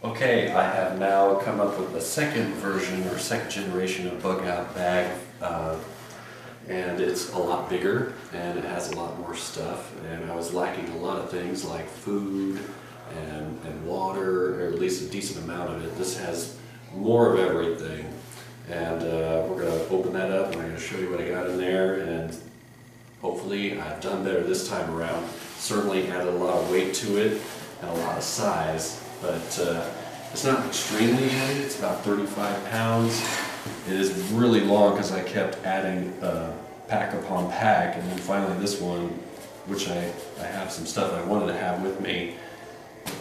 Okay, I have now come up with the second version or second generation of bug out bag, and it's a lot bigger and it has a lot more stuff, and I was lacking a lot of things like food and water, or at least a decent amount of it. This has more of everything, and we're going to open that up and I'm going to show you what I got in there, and hopefully I've done better this time around. Certainly added a lot of weight to it and a lot of size, but it's not extremely heavy. It's about 35 pounds. It is really long because I kept adding pack upon pack, and then finally this one, which I have some stuff I wanted to have with me,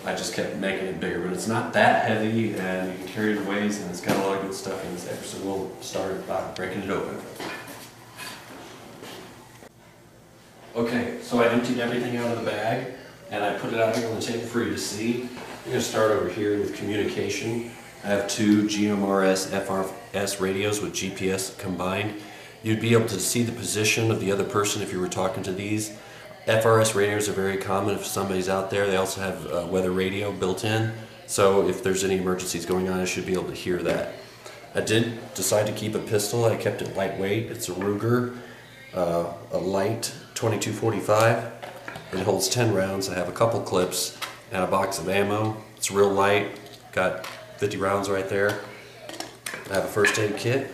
I just kept making it bigger. But it's not that heavy, and you can carry it ways, and it's got a lot of good stuff in there. So we'll start by breaking it open. Okay, so I emptied everything out of the bag, and I put it out here on the table for you to see. I'm going to start over here with communication. I have two GMRS FRS radios with GPS combined. You'd be able to see the position of the other person if you were talking to these. FRS radios are very common if somebody's out there. They also have weather radio built in, so if there's any emergencies going on, I should be able to hear that. I did decide to keep a pistol. I kept it lightweight. It's a Ruger, a light 2245. It holds 10 rounds. I have a couple clips and a box of ammo. It's real light. Got 50 rounds right there. I have a first aid kit.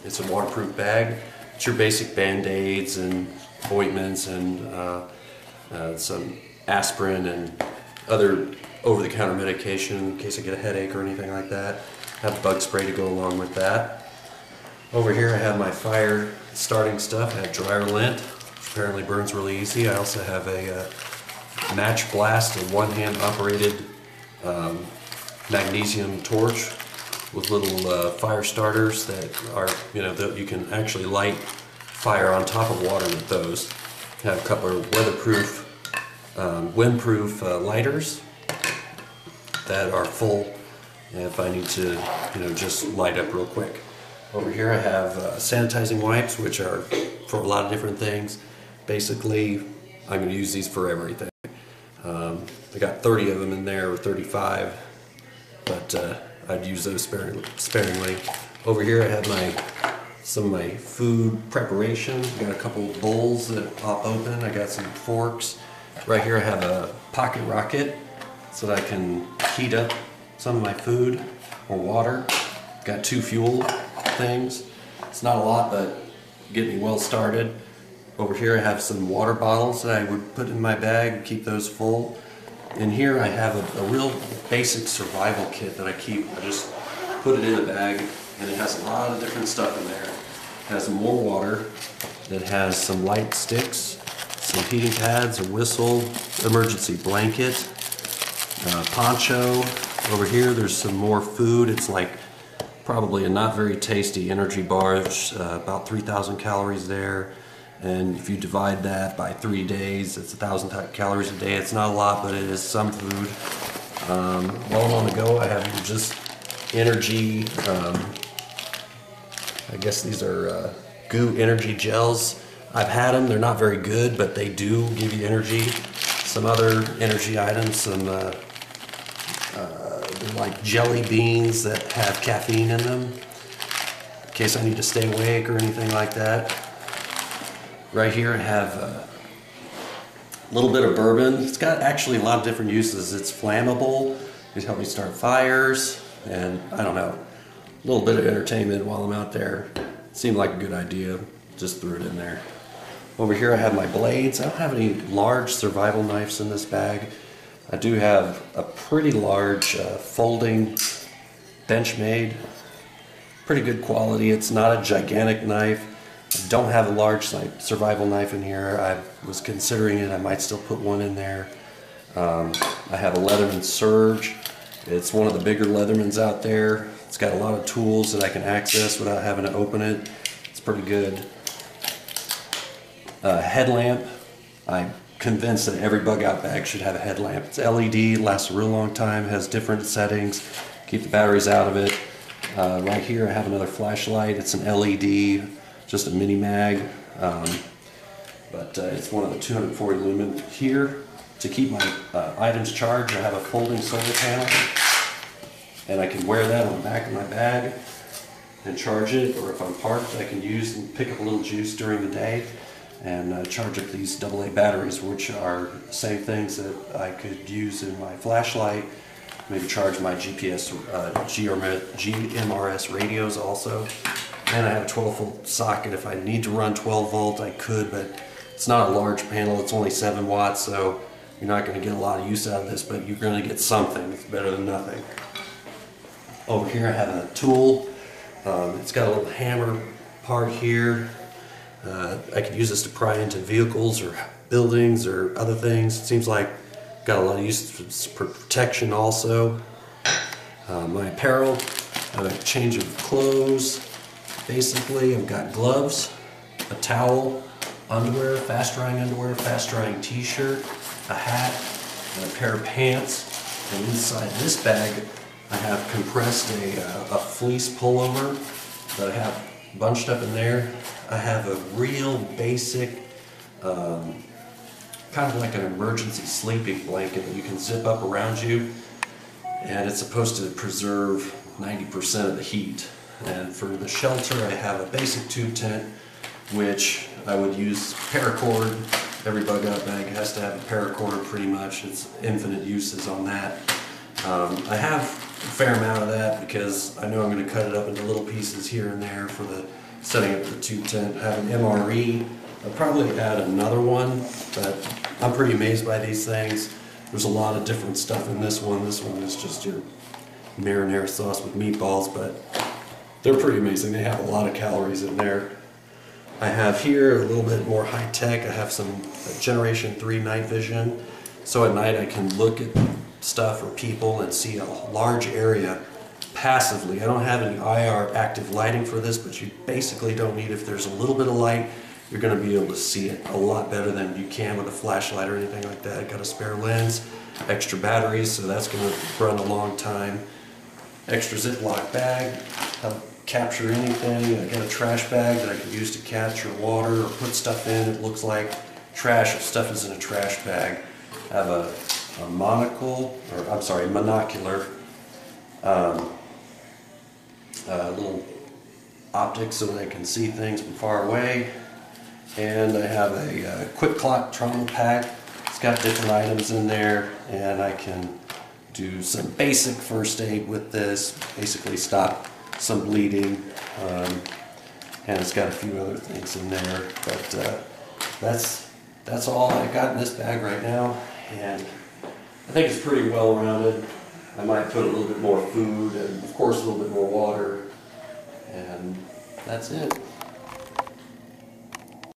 It's a waterproof bag. It's your basic band-aids and ointments and some aspirin and other over-the-counter medication in case I get a headache or anything like that. I have bug spray to go along with that. Over here I have my fire starting stuff. I have dryer lint, which apparently burns really easy. I also have a match blast, a one-hand operated magnesium torch with little fire starters that are, that you can actually light fire on top of water with those. I have a couple of weatherproof, windproof lighters that are full if I need to, just light up real quick. Over here I have sanitizing wipes, which are for a lot of different things. Basically, I'm going to use these for everything. I got 30 of them in there, or 35, but I'd use those sparingly. Over here I have some of my food preparation. I got a couple of bowls that pop open. I got some forks. Right here I have a pocket rocket so that I can heat up some of my food or water. Got two fuel things. It's not a lot, but get me well started. Over here I have some water bottles that I would put in my bag and keep those full. In here I have a real basic survival kit that I keep. I just put it in a bag, and it has a lot of different stuff in there. It has more water. It has some light sticks, some heating pads, a whistle, emergency blanket, poncho. Over here there's some more food. It's like probably a not very tasty energy bar. About 3,000 calories there. And if you divide that by 3 days, it's 1,000 calories a day. It's not a lot, but it is some food. While I'm on the go, I have just energy, I guess these are GU energy gels. I've had them, they're not very good, but they do give you energy. Some other energy items, some like jelly beans that have caffeine in them, in case I need to stay awake or anything like that. Right here I have a little bit of bourbon. It's got actually a lot of different uses. It's flammable. It can help me start fires, and I don't know, a little bit of entertainment while I'm out there. It seemed like a good idea. Just threw it in there. Over here I have my blades. I don't have any large survival knives in this bag. I do have a pretty large folding Benchmade. Pretty good quality. It's not a gigantic knife. I don't have a large survival knife in here. I was considering it. I might still put one in there. I have a Leatherman Surge. It's one of the bigger Leathermans out there. It's got a lot of tools that I can access without having to open it. It's pretty good. Headlamp. I'm convinced that every bug out bag should have a headlamp. It's LED, lasts a real long time, has different settings, keep the batteries out of it. Right here I have another flashlight. It's an LED, just a mini mag, but it's one of the 240 lumen. Here, to keep my items charged, I have a folding solar panel. And I can wear that on the back of my bag and charge it, or if I'm parked, I can use and pick up a little juice during the day and charge up these AA batteries, which are the same things that I could use in my flashlight. Maybe charge my GPS, GMRS radios also. And I have a 12-volt socket. If I need to run 12 volt, I could, but it's not a large panel. It's only 7 watts, so you're not going to get a lot of use out of this, but you're going to get something. It's better than nothing. Over here I have a tool. It's got a little hammer part here. I could use this to pry into vehicles or buildings or other things. It seems like got a lot of use for protection also. My apparel, I have a change of clothes. Basically, I've got gloves, a towel, underwear, fast drying t-shirt, a hat, and a pair of pants. And inside this bag, I have compressed a fleece pullover that I have bunched up in there. I have a real basic, kind of like an emergency sleeping blanket that you can zip up around you, and it's supposed to preserve 90% of the heat. And for the shelter, I have a basic tube tent, which I would use paracord. Every bug out bag has to have a paracord pretty much. It's infinite uses on that. I have a fair amount of that because I know I'm going to cut it up into little pieces here and there for the setting up the tube tent. I have an MRE. I'll probably add another one, but I'm pretty amazed by these things. There's a lot of different stuff in this one. This one is just your marinara sauce with meatballs, but they're pretty amazing. They have a lot of calories in there. I have here a little bit more high tech. I have some Generation 3 night vision. So at night I can look at stuff or people and see a large area passively. I don't have any IR active lighting for this, but you basically don't need. If there's a little bit of light, you're going to be able to see it a lot better than you can with a flashlight or anything like that. I got a spare lens, extra batteries, so that's going to run a long time. Extra Ziploc bag, I'll capture anything. I got a trash bag that I could use to capture water or put stuff in. It looks like trash if stuff is in a trash bag. I have a monocular, little optics so that I can see things from far away. And I have a quick clot trauma pack. It's got different items in there, and I can do some basic first aid with this, basically stop some bleeding, and it's got a few other things in there, but that's all I got in this bag right now, and I think it's pretty well rounded. I might put a little bit more food and of course a little bit more water, and that's it.